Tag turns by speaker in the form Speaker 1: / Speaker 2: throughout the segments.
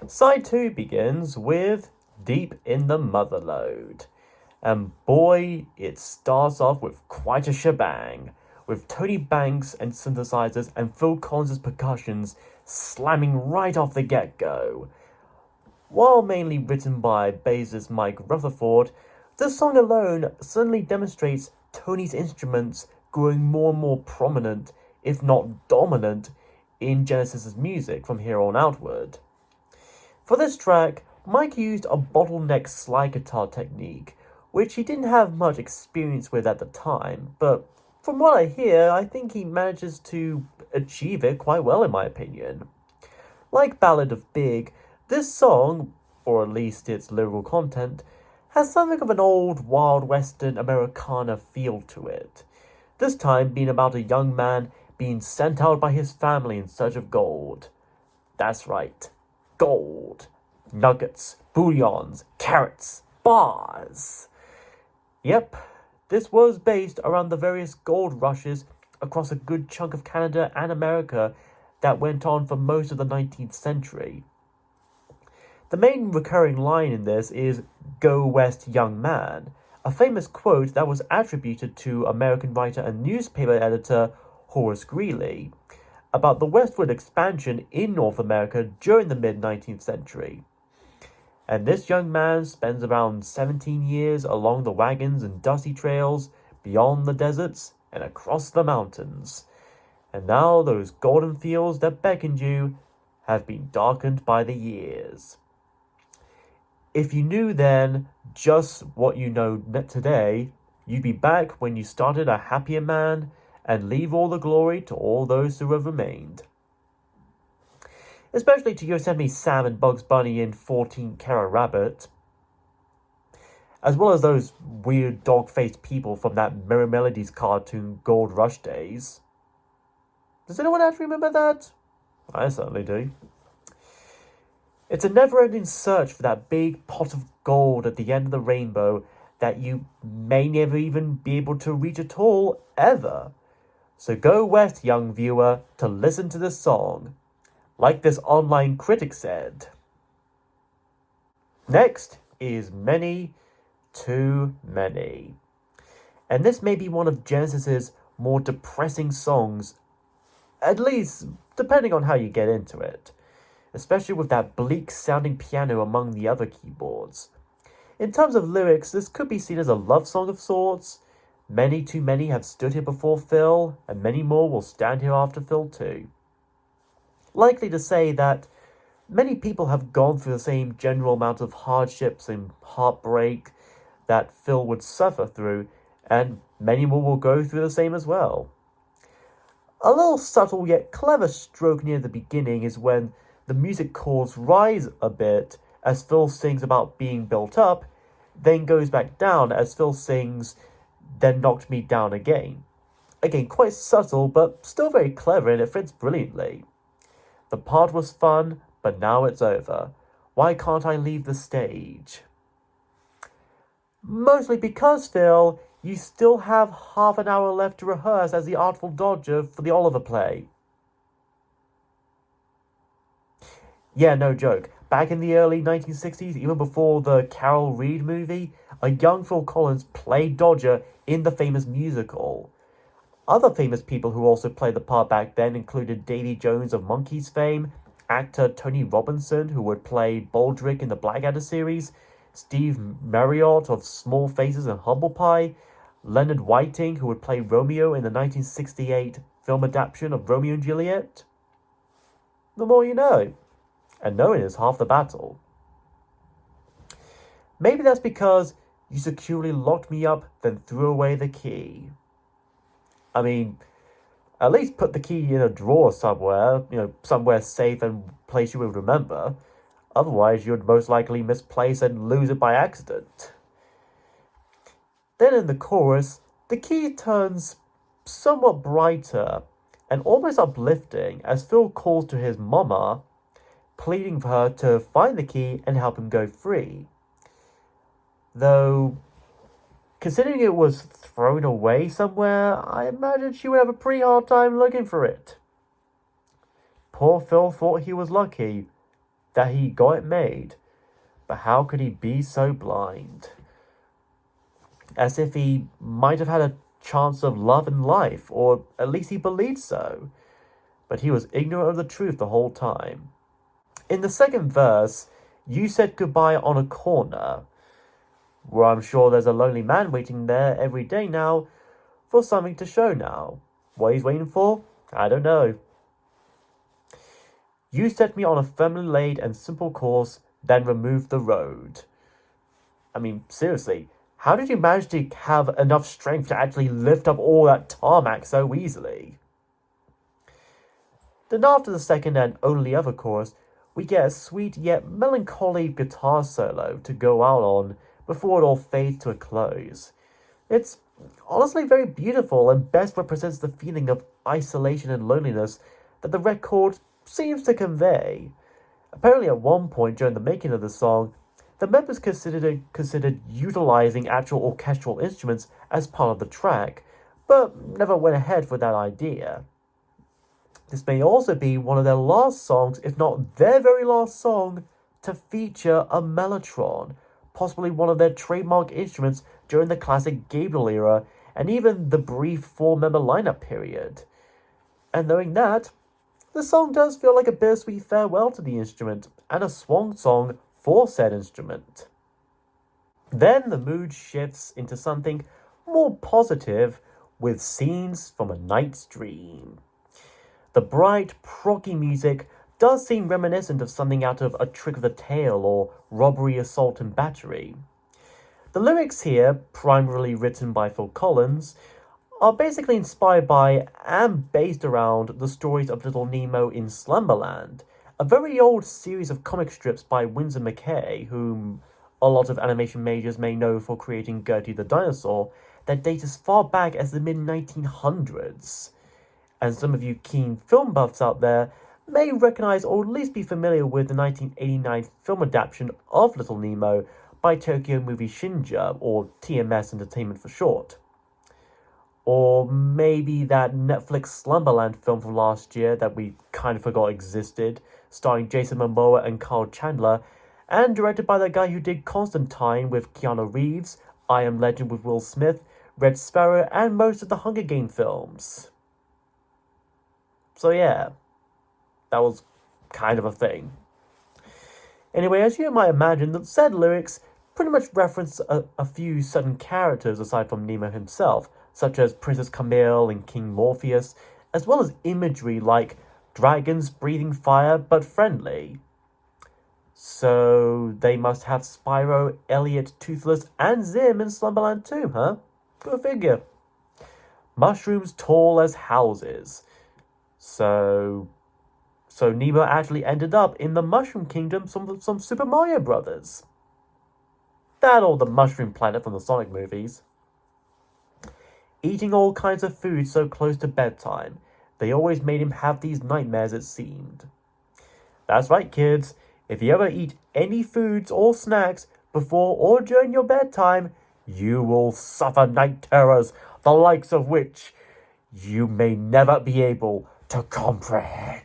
Speaker 1: Side 2 begins with Deep in the Motherlode. And boy, it starts off with quite a shebang, with Tony Banks and synthesizers and Phil Collins' percussions slamming right off the get-go. While mainly written by bassist Mike Rutherford, the song alone certainly demonstrates Tony's instruments growing more and more prominent, if not dominant, in Genesis's music from here on outward. For this track, Mike used a bottleneck slide guitar technique, which he didn't have much experience with at the time, but from what I hear, I think he manages to achieve it quite well in my opinion. Like Ballad of Big, this song, or at least its lyrical content, has something of an old Wild Western Americana feel to it. This time being about a young man being sent out by his family in search of gold. That's right, gold. Nuggets, bouillons, carrots, bars. Yep, this was based around the various gold rushes across a good chunk of Canada and America that went on for most of the 19th century. The main recurring line in this is "Go West, young man," a famous quote that was attributed to American writer and newspaper editor Horace Greeley about the westward expansion in North America during the mid-19th century. And this young man spends around 17 years along the wagons and dusty trails, beyond the deserts, and across the mountains. And now those golden fields that beckoned you have been darkened by the years. If you knew then just what you know today, you'd be back when you started a happier man and leave all the glory to all those who have remained. Especially to Yosemite Sam and Bugs Bunny in 14-Karat Rabbit, as well as those weird dog-faced people from that Merry Melodies cartoon Gold Rush days. Does anyone actually remember that? I certainly do. It's a never-ending search for that big pot of gold at the end of the rainbow that you may never even be able to reach at all, ever. So go west, young viewer, to listen to this song. Like this online critic said. Next is Many, Too Many. And this may be one of Genesis's more depressing songs, at least depending on how you get into it, especially with that bleak sounding piano among the other keyboards. In terms of lyrics, this could be seen as a love song of sorts. Many too many have stood here before Phil, and many more will stand here after Phil too. Likely to say that many people have gone through the same general amount of hardships and heartbreak that Phil would suffer through, and many more will go through the same as well. A little subtle yet clever stroke near the beginning is when the music chords rise a bit as Phil sings about being built up, then goes back down as Phil sings, "Then knocked me down again." Again, quite subtle, but still very clever, and it fits brilliantly. The part was fun, but now it's over. Why can't I leave the stage? Mostly because, Phil, you still have half an hour left to rehearse as the Artful Dodger for the Oliver play. Yeah, no joke. Back in the early 1960s, even before the Carol Reed movie, a young Phil Collins played Dodger in the famous musical. Other famous people who also played the part back then included Davy Jones of Monkees fame, actor Tony Robinson, who would play Baldrick in the Blackadder series, Steve Marriott of Small Faces and Humble Pie, Leonard Whiting, who would play Romeo in the 1968 film adaptation of Romeo and Juliet. The more you know. And knowing is half the battle. Maybe that's because you securely locked me up, then threw away the key. I mean, at least put the key in a drawer somewhere, somewhere safe and place you would remember. Otherwise, you'd most likely misplace and lose it by accident. Then in the chorus, the key turns somewhat brighter and almost uplifting as Phil calls to his mama, pleading for her to find the key and help him go free. Though, considering it was thrown away somewhere, I imagine she would have a pretty hard time looking for it. Poor Phil thought he was lucky, that he got it made. But how could he be so blind? As if he might have had a chance of love and life, or at least he believed so. But he was ignorant of the truth the whole time. In the second verse, you said goodbye on a corner, where I'm sure there's a lonely man waiting there every day now for something to show now. What he's waiting for? I don't know. You set me on a firmly laid and simple course, then removed the road. I mean, seriously, how did you manage to have enough strength to actually lift up all that tarmac so easily? Then after the second and only other chorus, we get a sweet yet melancholy guitar solo to go out on before it all fades to a close. It's honestly very beautiful and best represents the feeling of isolation and loneliness that the record seems to convey. Apparently at one point during the making of the song, the members considered utilizing actual orchestral instruments as part of the track, but never went ahead with that idea. This may also be one of their last songs, if not their very last song, to feature a mellotron, possibly one of their trademark instruments during the classic Gabriel era and even the brief four-member lineup period. And knowing that, the song does feel like a bittersweet farewell to the instrument and a swan song for said instrument. Then the mood shifts into something more positive with Scenes from a Night's Dream. The bright, proggy music does seem reminiscent of something out of A Trick of the Tail or Robbery, Assault and Battery. The lyrics here, primarily written by Phil Collins, are basically inspired by and based around the stories of Little Nemo in Slumberland, a very old series of comic strips by Winsor McCay, whom a lot of animation majors may know for creating Gertie the Dinosaur, that date as far back as the mid-1900s. And some of you keen film buffs out there may recognize or at least be familiar with the 1989 film adaptation of Little Nemo by Tokyo Movie Shinja, or TMS Entertainment for short. Or maybe that Netflix Slumberland film from last year that we kind of forgot existed, starring Jason Momoa and Kyle Chandler, and directed by the guy who did Constantine with Keanu Reeves, I Am Legend with Will Smith, Red Sparrow, and most of the Hunger Game films. So yeah, that was kind of a thing. Anyway, as you might imagine, the said lyrics pretty much reference a few certain characters aside from Nemo himself, such as Princess Camille and King Morpheus, as well as imagery like dragons breathing fire but friendly. So they must have Spyro, Elliot, Toothless, and Zim in Slumberland too, huh? Go figure. Mushrooms tall as houses. So Nemo actually ended up in the Mushroom Kingdom from some Super Mario Brothers. That or the Mushroom Planet from the Sonic movies. Eating all kinds of food so close to bedtime, they always made him have these nightmares, it seemed. That's right, kids. If you ever eat any foods or snacks before or during your bedtime, you will suffer night terrors, the likes of which you may never be able to comprehend.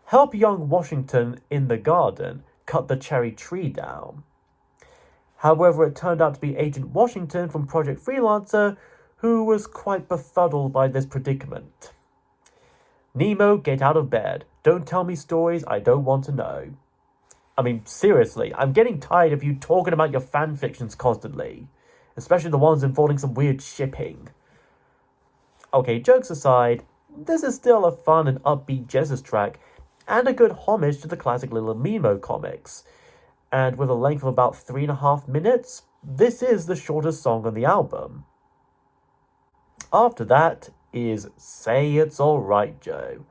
Speaker 1: Help young Washington in the garden cut the cherry tree down. However, it turned out to be Agent Washington from Project Freelancer who was quite befuddled by this predicament. Nemo, get out of bed. Don't tell me stories I don't want to know. I mean, seriously, I'm getting tired of you talking about your fan fictions constantly, especially the ones involving some weird shipping. Okay, jokes aside, this is still a fun and upbeat Genesis track, and a good homage to the classic Little Nemo comics. And with a length of about 3.5 minutes, this is the shortest song on the album. After that is Say It's Alright Joe,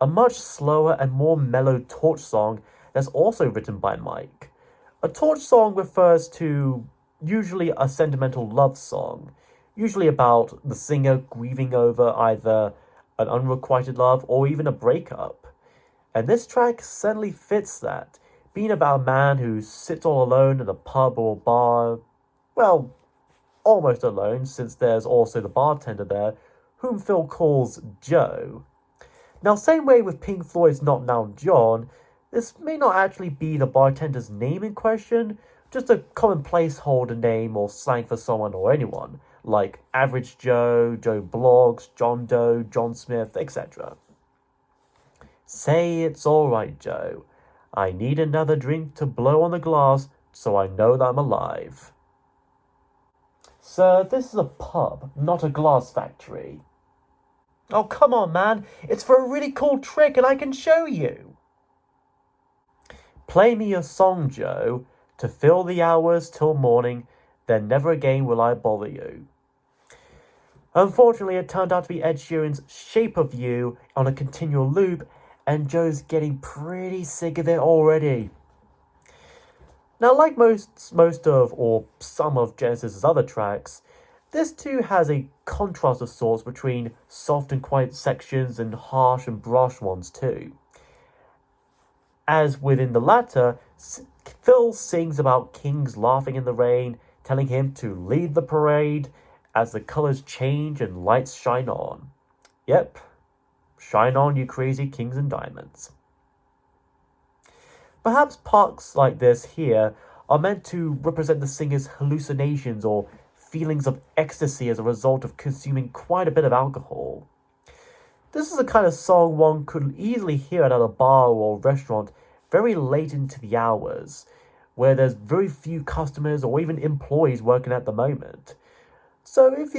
Speaker 1: a much slower and more mellow Torch song that's also written by Mike. A Torch song refers to usually a sentimental love song, usually about the singer grieving over either an unrequited love or even a breakup. And this track certainly fits that, being about a man who sits all alone in a pub or bar, well, almost alone since there's also the bartender there, whom Phil calls Joe. Now, same way with Pink Floyd's Not Now John, this may not actually be the bartender's name in question, just a common placeholder name or slang for someone or anyone, like Average Joe, Joe Bloggs, John Doe, John Smith, etc. Say it's alright, Joe. I need another drink to blow on the glass so I know that I'm alive. Sir, this is a pub, not a glass factory. Oh, come on, man. It's for a really cool trick and I can show you. Play me your song, Joe, to fill the hours till morning, then never again will I bother you. Unfortunately, it turned out to be Ed Sheeran's Shape of You on a continual loop, and Joe's getting pretty sick of it already. Now, like most of or some of Genesis' other tracks, this too has a contrast of sorts between soft and quiet sections and harsh and brash ones too. As within the latter, Phil sings about kings laughing in the rain, telling him to lead the parade as the colors change and lights shine on. Yep, shine on, you crazy kings and diamonds. Perhaps parts like this here are meant to represent the singer's hallucinations or feelings of ecstasy as a result of consuming quite a bit of alcohol. This is the kind of song one could easily hear at a bar or restaurant very late into the hours, where there's very few customers or even employees working at the moment. So if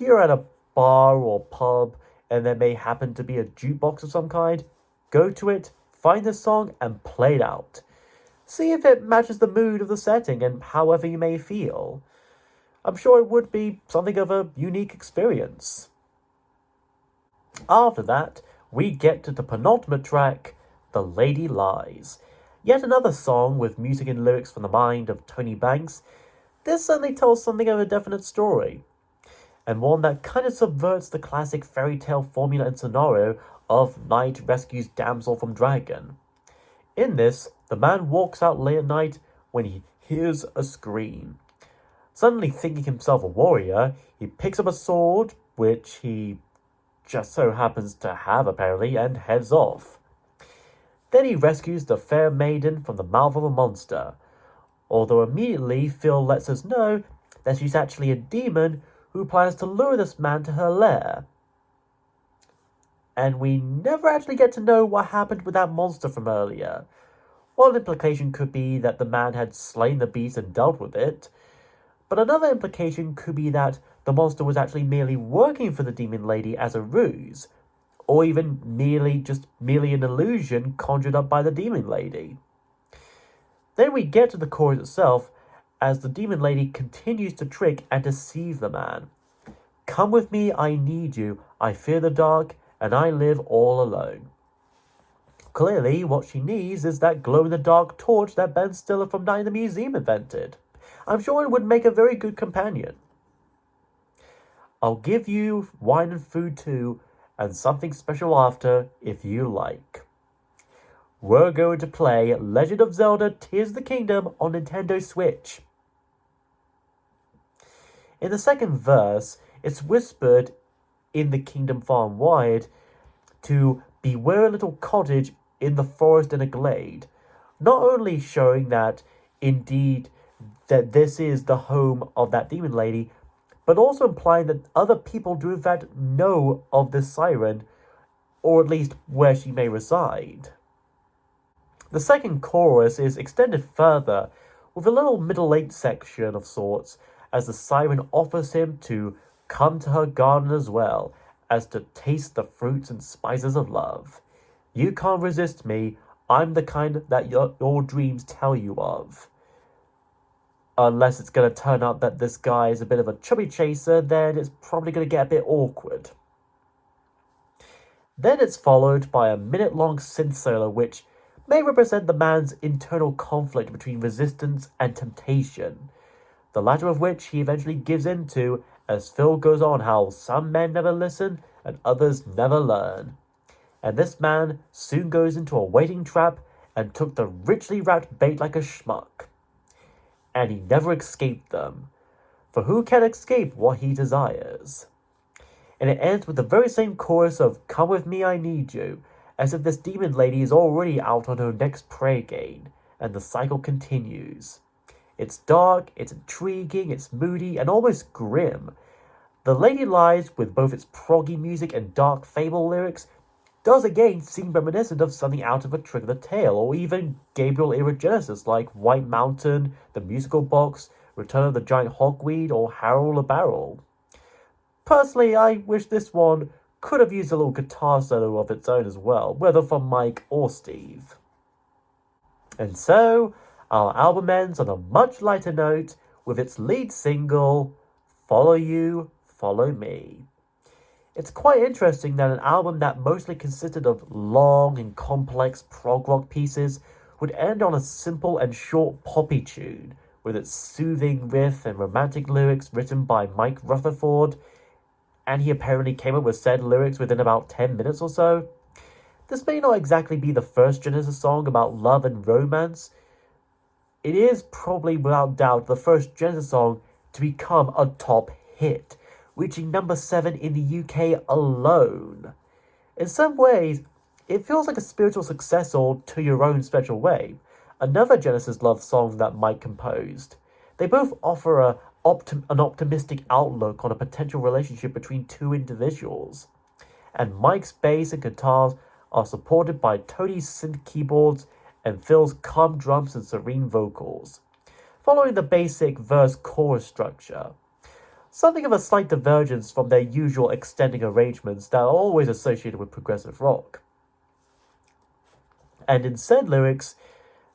Speaker 1: you're at a bar or pub and there may happen to be a jukebox of some kind, go to it, find the song and play it out. See if it matches the mood of the setting and however you may feel. I'm sure it would be something of a unique experience. After that, we get to the penultimate track, The Lady Lies. Yet another song with music and lyrics from the mind of Tony Banks. This certainly tells something of a definite story, and one that kind of subverts the classic fairy tale formula and scenario of knight rescues damsel from dragon. In this, the man walks out late at night when he hears a scream. Suddenly thinking himself a warrior, he picks up a sword, which he just so happens to have apparently, and heads off. Then he rescues the fair maiden from the mouth of a monster, although immediately Phil lets us know that she's actually a demon who plans to lure this man to her lair. And we never actually get to know what happened with that monster from earlier. One implication could be that the man had slain the beast and dealt with it, but another implication could be that the monster was actually merely working for the demon lady as a ruse, or even merely an illusion conjured up by the demon lady. Then we get to the chorus itself, as the demon lady continues to trick and deceive the man. Come with me, I need you, I fear the dark, and I live all alone. Clearly, what she needs is that glow-in-the-dark torch that Ben Stiller from Night in the Museum invented. I'm sure it would make a very good companion. I'll give you wine and food too, and something special after, if you like. We're going to play Legend of Zelda Tears of the Kingdom on Nintendo Switch. In the second verse, it's whispered in the Kingdom far and wide to beware a little cottage in the forest in a glade, not only showing that indeed that this is the home of that demon lady, but also implying that other people do in fact know of this siren, or at least where she may reside. The second chorus is extended further with a little middle-eight section of sorts, as the siren offers him to come to her garden as well as to taste the fruits and spices of love. You can't resist me, I'm the kind that your dreams tell you of. Unless it's going to turn out that this guy is a bit of a chubby chaser, then it's probably going to get a bit awkward. Then it's followed by a minute-long synth solo which may represent the man's internal conflict between resistance and temptation, the latter of which he eventually gives in to as Phil goes on how some men never listen and others never learn. And this man soon goes into a waiting trap and took the richly wrapped bait like a schmuck. And he never escaped them, for who can escape what he desires? and it ends with the very same chorus of "Come with me, I need you," as if this demon lady is already out on her next prey game, and the cycle continues. It's dark, it's intriguing, it's moody, and almost grim. The Lady Lies, with both its proggy music and dark fable lyrics, does again seem reminiscent of something out of A Trick of the Tail, or even Gabriel-era Genesis like White Mountain, The Musical Box, Return of the Giant Hogweed, or Harold the Barrel. Personally, I wish this one could have used a little guitar solo of its own as well, whether from Mike or Steve. And so, our album ends on a much lighter note with its lead single, Follow You, Follow Me. It's quite interesting that an album that mostly consisted of long and complex prog rock pieces would end on a simple and short poppy tune, with its soothing riff and romantic lyrics written by Mike Rutherford, and he apparently came up with said lyrics within about 10 minutes or so. This may not exactly be the first Genesis song about love and romance. It is probably without doubt the first Genesis song to become a top hit, reaching number 7 in the UK alone. In some ways, it feels like a spiritual successor to Your Own Special Way, another Genesis love song that Mike composed. They both offer an optimistic outlook on a potential relationship between two individuals. And Mike's bass and guitars are supported by Tony's synth keyboards and Phil's calm drums and serene vocals, following the basic verse-chorus structure. Something of a slight divergence from their usual extending arrangements that are always associated with progressive rock. And in said lyrics,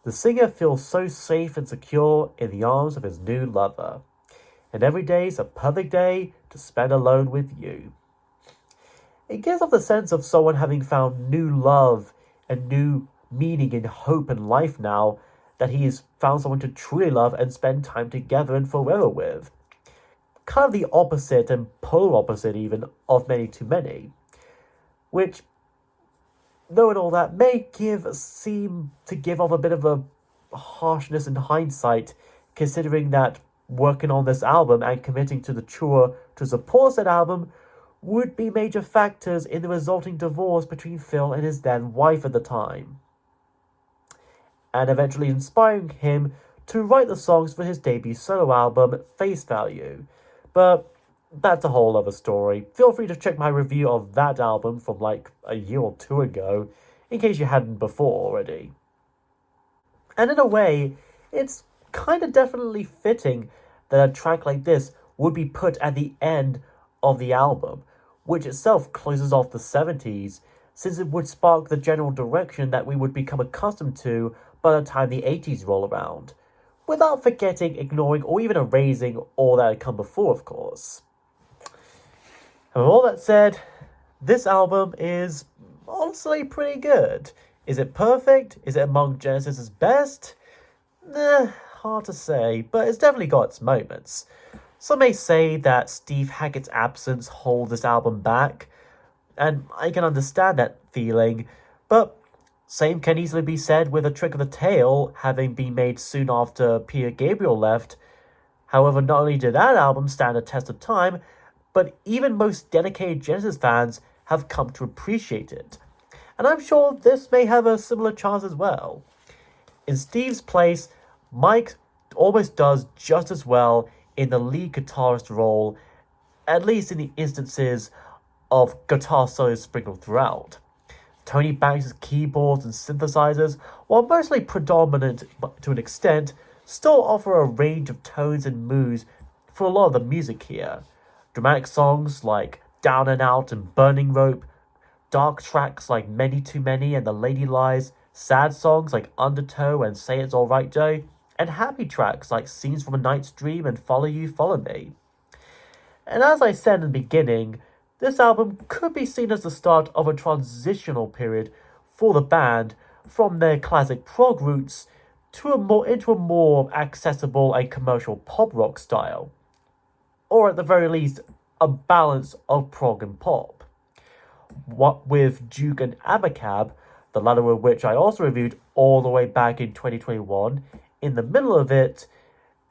Speaker 1: the singer feels so safe and secure in the arms of his new lover. And every day's a perfect day to spend alone with you. It gives off the sense of someone having found new love and new meaning and hope in life now that he has found someone to truly love and spend time together and forever with. Kind of the opposite and polar opposite even of Many Too Many, which, knowing all that, may seem to give off a bit of a harshness in hindsight, considering that working on this album and committing to the tour to support that album would be major factors in the resulting divorce between Phil and his then wife at the time, and eventually inspiring him to write the songs for his debut solo album, Face Value. But that's a whole other story. Feel free to check my review of that album from like a year or two ago, in case you hadn't before already. And in a way, it's kind of definitely fitting that a track like this would be put at the end of the album, which itself closes off the 70s, since it would spark the general direction that we would become accustomed to by the time the 80s roll around, without forgetting, ignoring, or even erasing all that had come before, of course. And with all that said, this album is honestly pretty good. Is it perfect? Is it among Genesis's best? Hard to say, but it's definitely got its moments. Some may say that Steve Hackett's absence holds this album back, and I can understand that feeling, but same can easily be said with A Trick of the Tail having been made soon after Peter Gabriel left. However, not only did that album stand the test of time, but even most dedicated Genesis fans have come to appreciate it. And I'm sure this may have a similar chance as well. In Steve's place, Mike almost does just as well in the lead guitarist role, at least in the instances of guitar solos sprinkled throughout. Tony Banks' keyboards and synthesizers, while mostly predominant to an extent, still offer a range of tones and moods for a lot of the music here. Dramatic songs like Down and Out and Burning Rope, dark tracks like Many Too Many and The Lady Lies, sad songs like Undertow and Say It's Alright Joe, and happy tracks like Scenes from a Night's Dream and Follow You, Follow Me. And as I said in the beginning, this album could be seen as the start of a transitional period for the band from their classic prog roots into a more accessible and commercial pop rock style, or at the very least, a balance of prog and pop. What with Duke and Abacab, the latter of which I also reviewed all the way back in 2021, in the middle of it,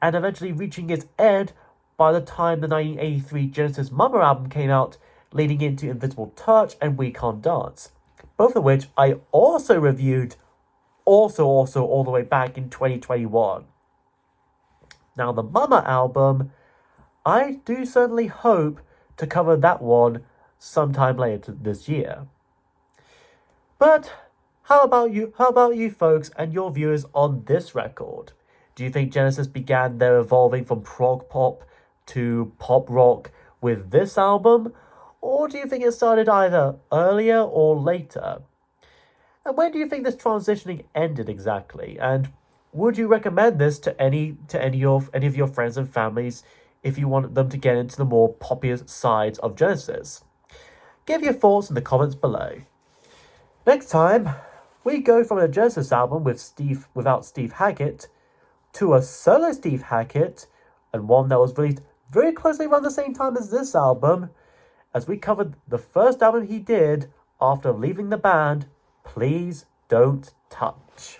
Speaker 1: and eventually reaching its end by the time the 1983 Genesis Mama album came out, leading into Invisible Touch and We Can't Dance, both of which I also reviewed also all the way back in 2021. Now the Mama album, I do certainly hope to cover that one sometime later this year. But how about you folks and your views on this record? Do you think Genesis began their evolving from prog pop to pop rock with this album? Or do you think it started either earlier or later? And when do you think this transitioning ended exactly? And would you recommend this to any of your friends and families if you want them to get into the more popular sides of Genesis? Give your thoughts in the comments below. Next time, we go from a Genesis album without Steve Hackett to a solo Steve Hackett, and one that was released very closely around the same time as this album, as we covered the first album he did after leaving the band, Please Don't Touch.